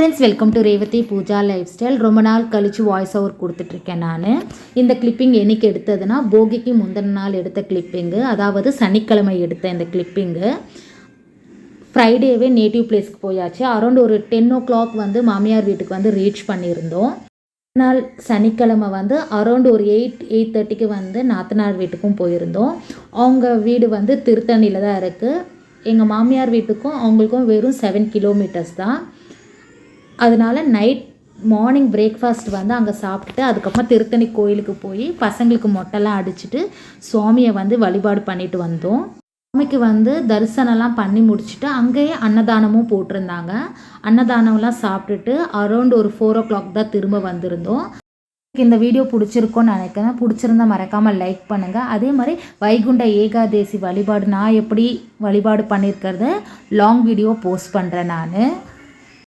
Friends, welcome to Revathi Pooja lifestyle. ரொம்ப நாள் கழித்து வாய்ஸ் ஓவர் கொடுத்துட்ருக்கேன் நான். இந்த கிளிப்பிங் என்னைக்கு எடுத்ததுன்னா, போகிக்கு முந்தின நாள் எடுத்த கிளிப்பிங்கு, அதாவது சனிக்கிழமை எடுத்த இந்த கிளிப்பிங்கு. ஃப்ரைடேவே நேட்டிவ் பிளேஸ்க்கு போயாச்சு. அரௌண்ட் ஒரு 10 o'clock வந்து மாமியார் வீட்டுக்கு வந்து ரீச் பண்ணியிருந்தோம். நாள் சனிக்கிழமை வந்து அரௌண்ட் ஒரு 8:30க்கு வந்து நாத்தனார் வீட்டுக்கும் போயிருந்தோம். அவங்க வீடு வந்து திருத்தணியில் தான் இருக்குது. எங்கள் மாமியார் வீட்டுக்கும் அவங்களுக்கும் வெறும் 7 kilometers தான். அதனால் மார்னிங் பிரேக்ஃபாஸ்ட் வந்து அங்கே சாப்பிட்டுட்டு அதுக்கப்புறம் திருத்தணி கோயிலுக்கு போய் பசங்களுக்கு மொட்டைலாம் அடிச்சுட்டு சுவாமியை வந்து வழிபாடு பண்ணிட்டு வந்தோம். சுவாமிக்கு வந்து தரிசனம்லாம் பண்ணி முடிச்சுட்டு அங்கேயே அன்னதானமும் போட்டிருந்தாங்க. அன்னதானம்லாம் சாப்பிட்டுட்டு அரௌண்ட் ஒரு 4 o'clock தான் திரும்ப வந்திருந்தோம். இந்த வீடியோ பிடிச்சிருக்கோன்னு நினைக்கிறேன். பிடிச்சிருந்தா மறக்காமல் லைக் பண்ணுங்கள். அதே மாதிரி வைகுண்ட ஏகாதேசி வழிபாடு நான் எப்படி வழிபாடு பண்ணியிருக்கிறத லாங் வீடியோ போஸ்ட் பண்ணுறேன் நான்.